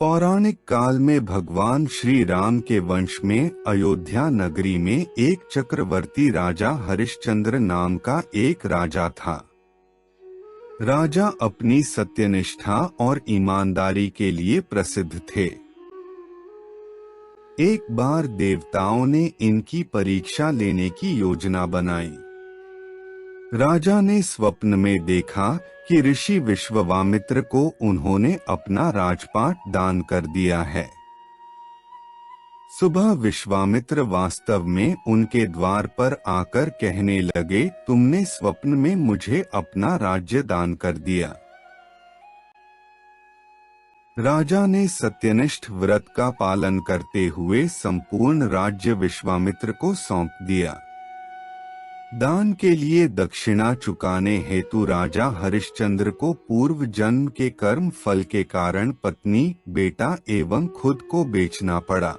पौराणिक काल में भगवान श्री राम के वंश में अयोध्या नगरी में एक चक्रवर्ती राजा हरिश्चंद्र नाम का एक राजा था। राजा अपनी सत्यनिष्ठा और ईमानदारी के लिए प्रसिद्ध थे। एक बार देवताओं ने इनकी परीक्षा लेने की योजना बनाई। राजा ने स्वप्न में देखा कि ऋषि विश्वामित्र को उन्होंने अपना राजपाट दान कर दिया है। सुबह विश्वामित्र वास्तव में उनके द्वार पर आकर कहने लगे, तुमने स्वप्न में मुझे अपना राज्य दान कर दिया। राजा ने सत्यनिष्ठ व्रत का पालन करते हुए संपूर्ण राज्य विश्वामित्र को सौंप दिया। दान के लिए दक्षिणा चुकाने हेतु राजा हरिश्चंद्र को पूर्व जन्म के कर्म फल के कारण पत्नी, बेटा एवं खुद को बेचना पड़ा।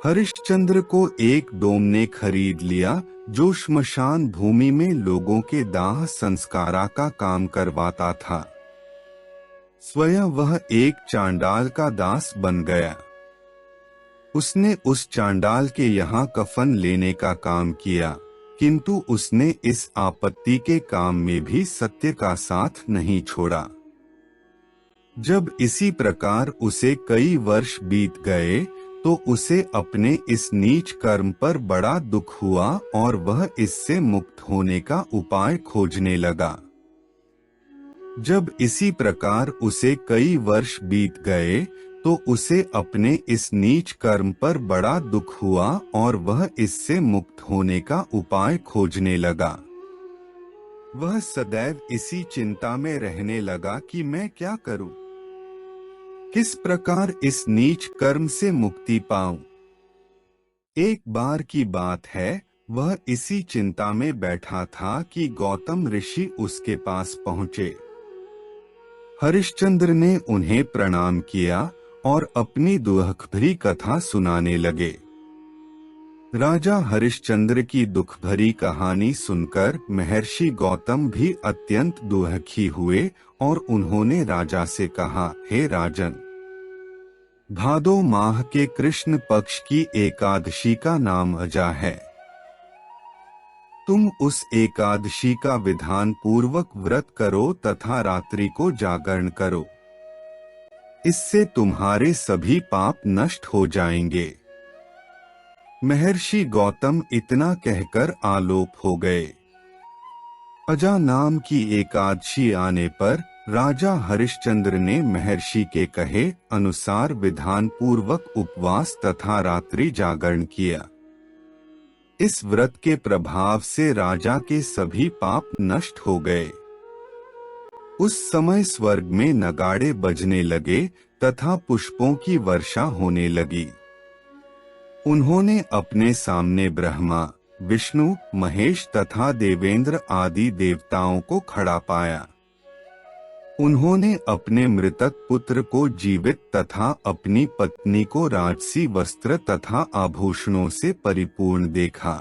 हरिश्चंद्र को एक डोम ने खरीद लिया जो श्मशान भूमि में लोगों के दाह संस्कारा का काम करवाता था। स्वयं वह एक चांडाल का दास बन गया। उसने उस चांडाल के यहाँ कफन लेने का काम किया, किंतु उसने इस आपत्ति के काम में भी सत्य का साथ नहीं छोड़ा। जब इसी प्रकार उसे कई वर्ष बीत गए तो उसे अपने इस नीच कर्म पर बड़ा दुख हुआ और वह इससे मुक्त होने का उपाय खोजने लगा। जब इसी प्रकार उसे कई वर्ष बीत गए तो उसे अपने इस नीच कर्म पर बड़ा दुख हुआ और वह इससे मुक्त होने का उपाय खोजने लगा। वह सदैव इसी चिंता में रहने लगा कि मैं क्या करूं, किस प्रकार इस नीच कर्म से मुक्ति पाऊं। एक बार की बात है, वह इसी चिंता में बैठा था कि गौतम ऋषि उसके पास पहुंचे। हरिश्चंद्र ने उन्हें प्रणाम किया और अपनी दुख भरी कथा सुनाने लगे। राजा हरिश्चंद्र की दुख भरी कहानी सुनकर महर्षि गौतम भी अत्यंत दुखी हुए और उन्होंने राजा से कहा, हे राजन, भादो माह के कृष्ण पक्ष की एकादशी का नाम अजा है। तुम उस एकादशी का विधान पूर्वक व्रत करो तथा रात्रि को जागरण करो। इससे तुम्हारे सभी पाप नष्ट हो जाएंगे। महर्षि गौतम इतना कहकर आलोप हो गए। अजा नाम की एकादशी आने पर राजा हरिश्चंद्र ने महर्षि के कहे अनुसार विधान पूर्वक उपवास तथा रात्रि जागरण किया। इस व्रत के प्रभाव से राजा के सभी पाप नष्ट हो गए। उस समय स्वर्ग में नगाड़े बजने लगे तथा पुष्पों की वर्षा होने लगी। उन्होंने अपने सामने ब्रह्मा, विष्णु, महेश तथा देवेंद्र आदि देवताओं को खड़ा पाया। उन्होंने अपने मृतक पुत्र को जीवित तथा अपनी पत्नी को राजसी वस्त्र तथा आभूषणों से परिपूर्ण देखा।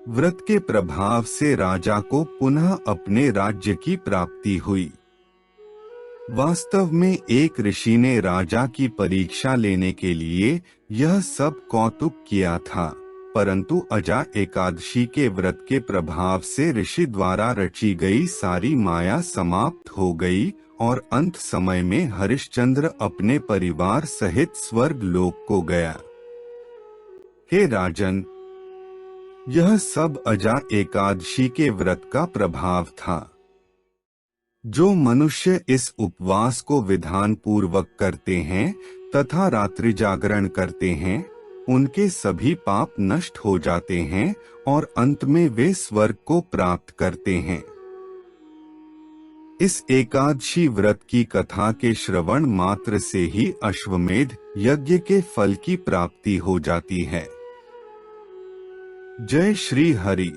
व्रत के प्रभाव से राजा को पुनः अपने राज्य की प्राप्ति हुई। वास्तव में एक ऋषि ने राजा की परीक्षा लेने के लिए यह सब कौतुक किया था, परंतु अजा एकादशी के व्रत के प्रभाव से ऋषि द्वारा रची गई सारी माया समाप्त हो गई और अंत समय में हरिश्चंद्र अपने परिवार सहित स्वर्ग लोक को गया। हे राजन, यह सब अजा एकादशी के व्रत का प्रभाव था। जो मनुष्य इस उपवास को विधान पूर्वक करते हैं तथा रात्रि जागरण करते हैं, उनके सभी पाप नष्ट हो जाते हैं और अंत में वे स्वर्ग को प्राप्त करते हैं। इस एकादशी व्रत की कथा के श्रवण मात्र से ही अश्वमेध यज्ञ के फल की प्राप्ति हो जाती है। जय श्री हरि।